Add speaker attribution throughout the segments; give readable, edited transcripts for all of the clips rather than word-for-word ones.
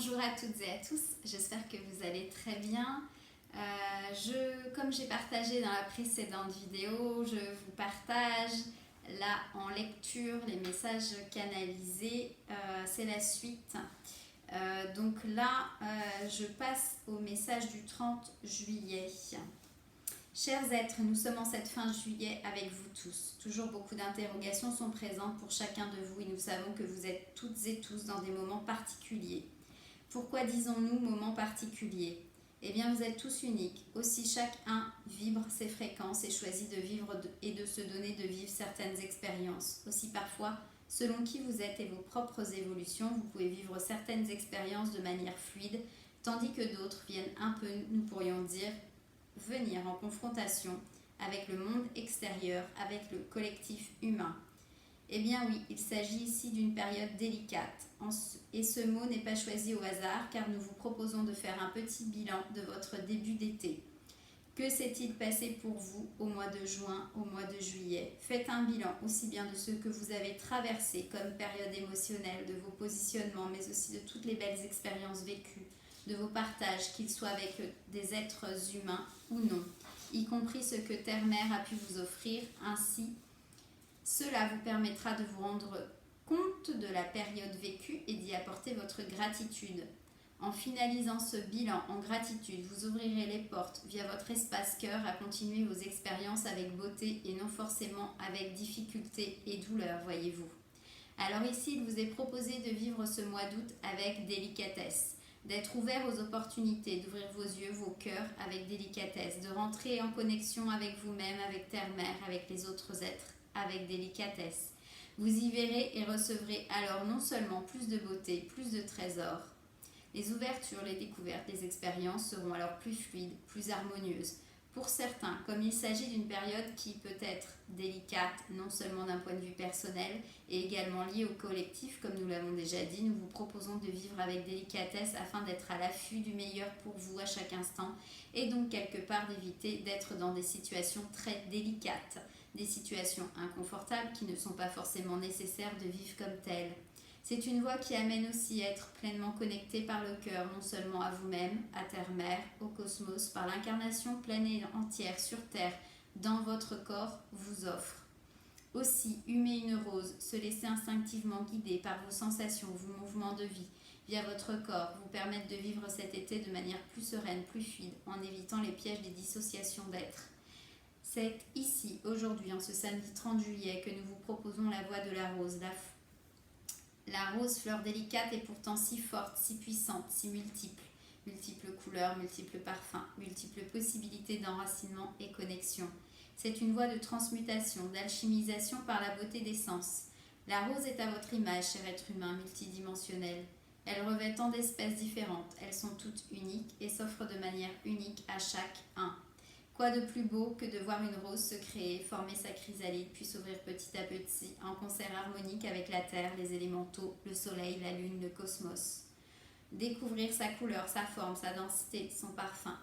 Speaker 1: Bonjour à toutes et à tous, j'espère que vous allez très bien. Comme j'ai partagé dans la précédente vidéo, je vous partage là en lecture les messages canalisés, c'est la suite. Donc là, je passe au message du 30 juillet. Chers êtres, nous sommes en cette fin juillet avec vous tous. Toujours beaucoup d'interrogations sont présentes pour chacun de vous et nous savons que vous êtes toutes et tous dans des moments particuliers. Pourquoi disons-nous moments particuliers ? Eh bien, vous êtes tous uniques. Aussi, chacun vibre ses fréquences et choisit de vivre et de se donner de vivre certaines expériences. Aussi, parfois, selon qui vous êtes et vos propres évolutions, vous pouvez vivre certaines expériences de manière fluide, tandis que d'autres viennent un peu, nous pourrions dire, venir en confrontation avec le monde extérieur, avec le collectif humain. Eh bien oui, il s'agit ici d'une période délicate. Et ce mot n'est pas choisi au hasard car nous vous proposons de faire un petit bilan de votre début d'été. Que s'est-il passé pour vous au mois de juin, au mois de juillet ? Faites un bilan aussi bien de ce que vous avez traversé comme période émotionnelle, de vos positionnements, mais aussi de toutes les belles expériences vécues, de vos partages, qu'ils soient avec des êtres humains ou non, y compris ce que Terre-Mère a pu vous offrir. Ainsi, cela vous permettra de vous rendre compte de la période vécue et d'y apporter votre gratitude. En finalisant ce bilan en gratitude, vous ouvrirez les portes via votre espace cœur à continuer vos expériences avec beauté et non forcément avec difficulté et douleur, voyez-vous. Alors ici, il vous est proposé de vivre ce mois d'août avec délicatesse, d'être ouvert aux opportunités, d'ouvrir vos yeux, vos cœurs avec délicatesse, de rentrer en connexion avec vous-même, avec Terre-Mère, avec les autres êtres, avec délicatesse. Vous y verrez et recevrez alors non seulement plus de beauté, plus de trésors. Les ouvertures, les découvertes, les expériences seront alors plus fluides, plus harmonieuses. Pour certains, comme il s'agit d'une période qui peut être délicate, non seulement d'un point de vue personnel, et également liée au collectif, comme nous l'avons déjà dit, nous vous proposons de vivre avec délicatesse afin d'être à l'affût du meilleur pour vous à chaque instant, et donc quelque part d'éviter d'être dans des situations très délicates, des situations inconfortables qui ne sont pas forcément nécessaires de vivre comme telles. C'est une voie qui amène aussi à être pleinement connecté par le cœur, non seulement à vous-même, à Terre-Mère, au cosmos, par l'incarnation pleine et entière sur Terre, dans votre corps, vous offre. Aussi, humer une rose, se laisser instinctivement guider par vos sensations, vos mouvements de vie, via votre corps, vous permettre de vivre cet été de manière plus sereine, plus fluide, en évitant les pièges des dissociations d'être. C'est ici, aujourd'hui, en ce samedi 30 juillet, que nous vous proposons la voie de la rose, la rose, fleur délicate, est pourtant si forte, si puissante, si multiple. Multiples couleurs, multiples parfums, multiples possibilités d'enracinement et connexion. C'est une voie de transmutation, d'alchimisation par la beauté des sens. La rose est à votre image, cher être humain multidimensionnel. Elle revêt tant d'espèces différentes, elles sont toutes uniques et s'offrent de manière unique à chacun. Quoi de plus beau que de voir une rose se créer, former sa chrysalide, puis s'ouvrir petit à petit en concert harmonique avec la terre, les élémentaux, le soleil, la lune, le cosmos. Découvrir sa couleur, sa forme, sa densité, son parfum.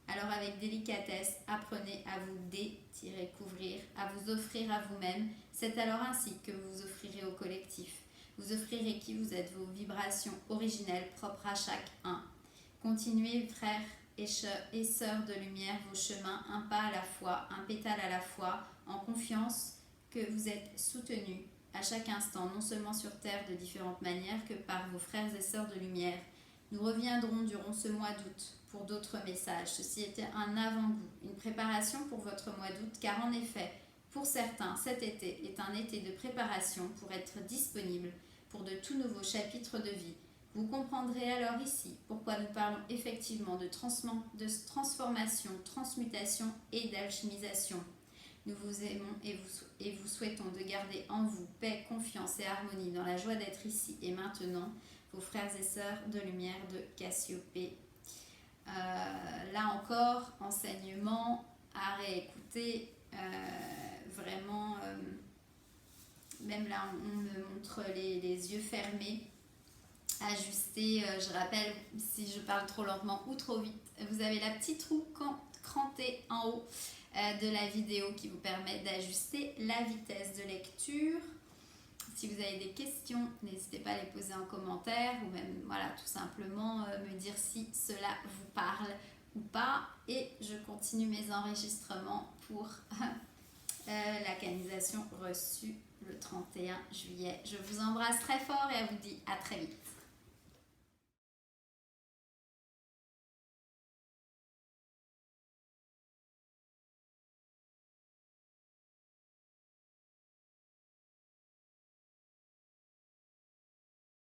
Speaker 1: Alors avec délicatesse, apprenez à vous découvrir, à vous offrir à vous-même. C'est alors ainsi que vous vous offrirez au collectif. Vous offrirez qui vous êtes, vos vibrations originelles propres à chacun. Continuez, frères et sœurs de lumière, vos chemins, un pas à la fois, un pétale à la fois, en confiance que vous êtes soutenus à chaque instant, non seulement sur Terre de différentes manières que par vos frères et sœurs de lumière. Nous reviendrons durant ce mois d'août pour d'autres messages. Ceci était un avant-goût, une préparation pour votre mois d'août, car en effet, pour certains, cet été est un été de préparation pour être disponible pour de tout nouveaux chapitres de vie. Vous comprendrez alors ici pourquoi nous parlons effectivement de transformation, transmutation et d'alchimisation. Nous vous aimons et vous souhaitons de garder en vous paix, confiance et harmonie dans la joie d'être ici et maintenant, vos frères et sœurs de lumière de Cassiopée. Là encore, enseignement à réécouter, vraiment, même là on me montre les yeux fermés. Ajuster, je rappelle, si je parle trop lentement ou trop vite, vous avez la petite roue crantée en haut de la vidéo qui vous permet d'ajuster la vitesse de lecture. Si vous avez des questions, n'hésitez pas à les poser en commentaire ou même voilà, tout simplement me dire si cela vous parle ou pas. Et je continue mes enregistrements pour la canisation reçue le 31 juillet. Je vous embrasse très fort et à vous dis à très vite.